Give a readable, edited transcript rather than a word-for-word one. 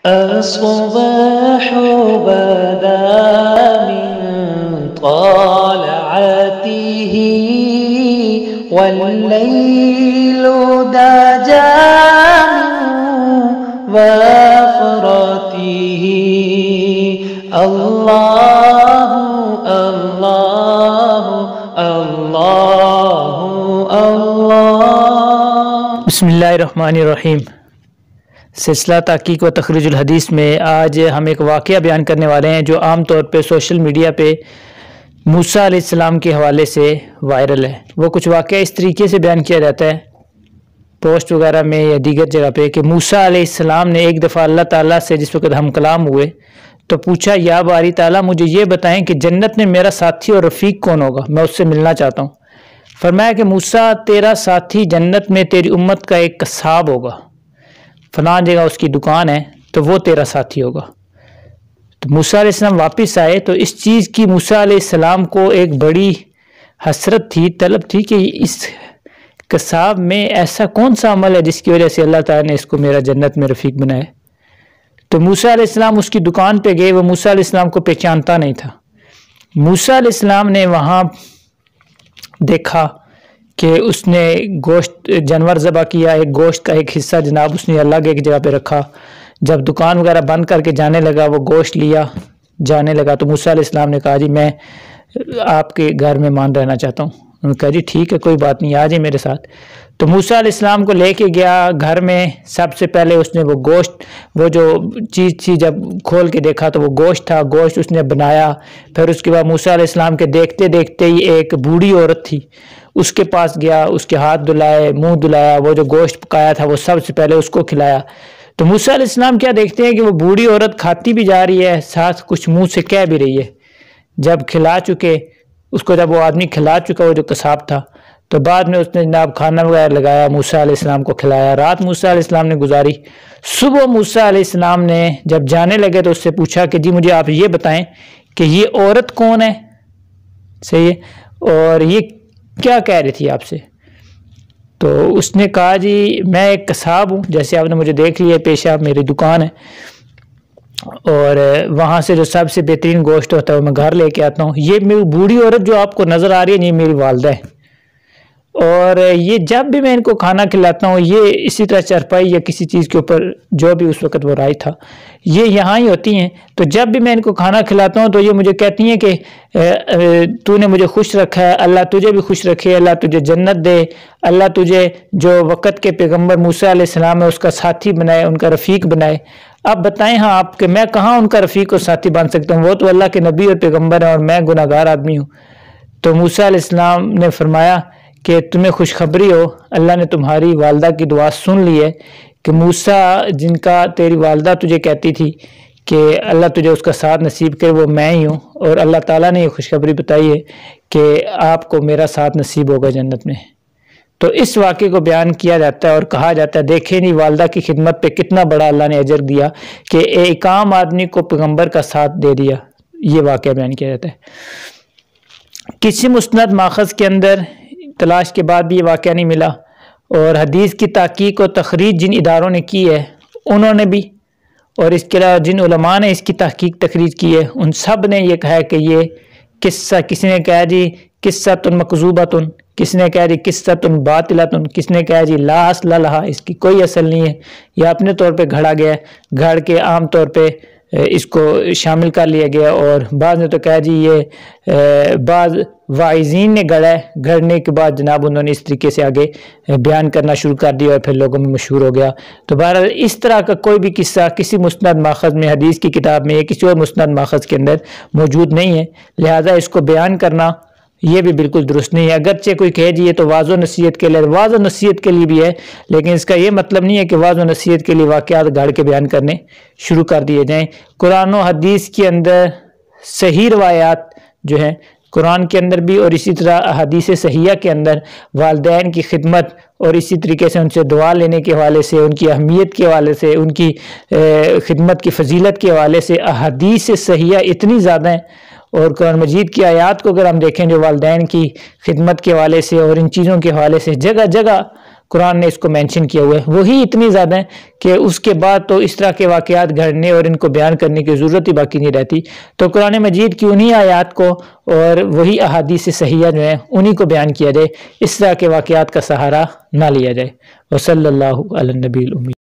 الصباح بدا من طلعته والليل دجى من وفرته اللہ اللہ اللہ اللہ۔ بسم اللہ الرحمن الرحیم۔ سلسلہ تحقیق و تخریج الحدیث میں آج ہم ایک واقعہ بیان کرنے والے ہیں جو عام طور پہ سوشل میڈیا پہ موسیٰ علیہ السلام کے حوالے سے وائرل ہے۔ وہ کچھ واقعہ اس طریقے سے بیان کیا جاتا ہے پوسٹ وغیرہ میں یا دیگر جگہ پہ کہ موسیٰ علیہ السلام نے ایک دفعہ اللہ تعالیٰ سے جس وقت ہم کلام ہوئے تو پوچھا، یا باری تعالیٰ مجھے یہ بتائیں کہ جنت میں میرا ساتھی اور رفیق کون ہوگا، میں اس سے ملنا چاہتا ہوں۔ فرمایا کہ موسیٰ تیرا ساتھی جنت میں تیری امت کا ایک قصاب ہوگا، فلاں جگہ اس کی دکان ہے تو وہ تیرا ساتھی ہوگا۔ تو موسیٰ علیہ السلام واپس آئے تو اس چیز کی موسیٰ علیہ السلام کو ایک بڑی حسرت تھی، طلب تھی کہ اس قصاب میں ایسا کون سا عمل ہے جس کی وجہ سے اللہ تعالیٰ نے اس کو میرا جنت میں رفیق بنایا۔ تو موسیٰ علیہ السلام اس کی دکان پہ گئے، وہ موسیٰ علیہ السلام کو پہچانتا نہیں تھا۔ موسیٰ علیہ السلام نے وہاں دیکھا کہ اس نے گوشت جانور ذبح کیا، ایک گوشت کا ایک حصہ جناب اس نے الگ ایک جگہ پہ رکھا۔ جب دکان وغیرہ بند کر کے جانے لگا، وہ گوشت لیا جانے لگا تو موسیٰ علیہ السلام نے کہا، جی میں آپ کے گھر میں مان رہنا چاہتا ہوں۔ انہوں نے کہا جی ٹھیک ہے، کوئی بات نہیں، آ جائے میرے ساتھ۔ تو موسیٰ علیہ السلام کو لے کے گیا گھر میں۔ سب سے پہلے اس نے وہ گوشت، وہ جو چیز تھی جب کھول کے دیکھا تو وہ گوشت تھا، گوشت اس نے بنایا۔ پھر اس کے بعد موسیٰ علیہ السلام کے دیکھتے دیکھتے ہی ایک بوڑھی عورت تھی، اس کے پاس گیا، اس کے ہاتھ دھلائے، منہ دھلایا، وہ جو گوشت پکایا تھا وہ سب سے پہلے اس کو کھلایا۔ تو موسیٰ علیہ السلام کیا دیکھتے ہیں کہ وہ بوڑھی عورت کھاتی بھی جا رہی ہے، ساتھ کچھ منہ سے کہہ بھی رہی ہے۔ جب کھلا چکے اس کو، جب وہ آدمی کھلا چکا، وہ جو قصاب تھا، تو بعد میں اس نے جناب کھانا وغیرہ لگایا، موسیٰ علیہ السلام کو کھلایا۔ رات موسیٰ علیہ السلام نے گزاری۔ صبح موسیٰ علیہ السلام نے جب جانے لگے تو اس سے پوچھا کہ جی مجھے آپ یہ بتائیں کہ یہ عورت کون ہے، صحیح ہے، اور یہ کیا کہہ رہی تھی آپ سے؟ تو اس نے کہا جی میں ایک قصاب ہوں، جیسے آپ نے مجھے دیکھ لیا پیشہ، میری دکان ہے اور وہاں سے جو سب سے بہترین گوشت ہوتا ہے وہ میں گھر لے کے آتا ہوں۔ یہ میری بوڑھی عورت جو آپ کو نظر آ رہی ہے یہ میری والدہ ہے، اور یہ جب بھی میں ان کو کھانا کھلاتا ہوں یہ اسی طرح چرپائی یا کسی چیز کے اوپر جو بھی اس وقت وہ رائے تھا یہ یہاں ہی ہوتی ہیں۔ تو جب بھی میں ان کو کھانا کھلاتا ہوں تو یہ مجھے کہتی ہیں کہ تو نے مجھے خوش رکھا ہے، اللہ تجھے بھی خوش رکھے، اللہ تجھے جنت دے، اللہ تجھے جو وقت کے پیغمبر موسیٰ علیہ السلام ہے اس کا ساتھی بنائے، ان کا رفیق بنائے۔ اب بتائیں ہاں آپ کہ میں کہاں ان کا رفیق اور ساتھی بن سکتا ہوں، وہ تو اللہ کے نبی اور پیغمبر ہیں اور میں گناہ گار آدمی ہوں۔ تو موسیٰ علیہ السلام نے فرمایا کہ تمہیں خوشخبری ہو، اللہ نے تمہاری والدہ کی دعا سن لی ہے کہ موسیٰ جن کا تیری والدہ تجھے کہتی تھی کہ اللہ تجھے اس کا ساتھ نصیب کرے وہ میں ہی ہوں، اور اللہ تعالیٰ نے یہ خوشخبری بتائی ہے کہ آپ کو میرا ساتھ نصیب ہوگا جنت میں۔ تو اس واقعے کو بیان کیا جاتا ہے اور کہا جاتا ہے دیکھیں نہیں والدہ کی خدمت پہ کتنا بڑا اللہ نے اجر دیا کہ ایک عام آدمی کو پیغمبر کا ساتھ دے دیا۔ یہ واقعہ بیان کیا جاتا ہے۔ کسی مسند ماخذ کے اندر تلاش کے بعد بھی یہ واقعہ نہیں ملا، اور حدیث کی تحقیق و تخریج جن اداروں نے کی ہے انہوں نے بھی، اور اس کے علاوہ جن علماء نے اس کی تحقیق تخریج کی ہے ان سب نے یہ کہا کہ یہ قصہ، کسی نے کہا جی قصۃ مکذوبۃ، کسی نے کہا جی قصۃ باطلۃ، کسی نے کہا جی لا اصل لہا، اس کی کوئی اصل نہیں ہے، یہ اپنے طور پہ گھڑا گیا ہے، گھڑ کے عام طور پہ اس کو شامل کر لیا گیا۔ اور بعض نے تو کہا جی یہ بعض واعظین نے گھڑا ہے، گھڑنے کے بعد جناب انہوں نے اس طریقے سے آگے بیان کرنا شروع کر دیا اور پھر لوگوں میں مشہور ہو گیا۔ تو بہرحال اس طرح کا کوئی بھی قصہ کسی مسند ماخذ میں، حدیث کی کتاب میں یا کسی اور مسند ماخذ کے اندر موجود نہیں ہے، لہذا اس کو بیان کرنا یہ بھی بالکل درست نہیں ہے۔ اگرچہ کوئی کہے جی یہ تو واضح و نصیحت کے لیے، واضح و نصیحت کے لیے بھی ہے، لیکن اس کا یہ مطلب نہیں ہے کہ واضح و نصیحت کے لیے واقعات گھڑ کے بیان کرنے شروع کر دیے جائیں۔ قرآن و حدیث کے اندر صحیح روایات جو ہیں قرآن کے اندر بھی، اور اسی طرح احادیث صحیحہ کے اندر والدین کی خدمت اور اسی طریقے سے ان سے دعا لینے کے حوالے سے، ان کی اہمیت کے حوالے سے، ان کی خدمت کی فضیلت کے حوالے سے احادیث صحیحہ اتنی زیادہ ہیں، اور قرآن مجید کی آیات کو اگر ہم دیکھیں جو والدین کی خدمت کے حوالے سے اور ان چیزوں کے حوالے سے جگہ جگہ قرآن نے اس کو مینشن کیا ہوا ہے، وہی اتنی زیادہ ہیں کہ اس کے بعد تو اس طرح کے واقعات گھڑنے اور ان کو بیان کرنے کی ضرورت ہی باقی نہیں رہتی۔ تو قرآن مجید کی انہی آیات کو اور وہی احادیث صحیحہ جو ہیں انہی کو بیان کیا جائے، اس طرح کے واقعات کا سہارا نہ لیا جائے۔ وصلی اللہ علی النبی الامی۔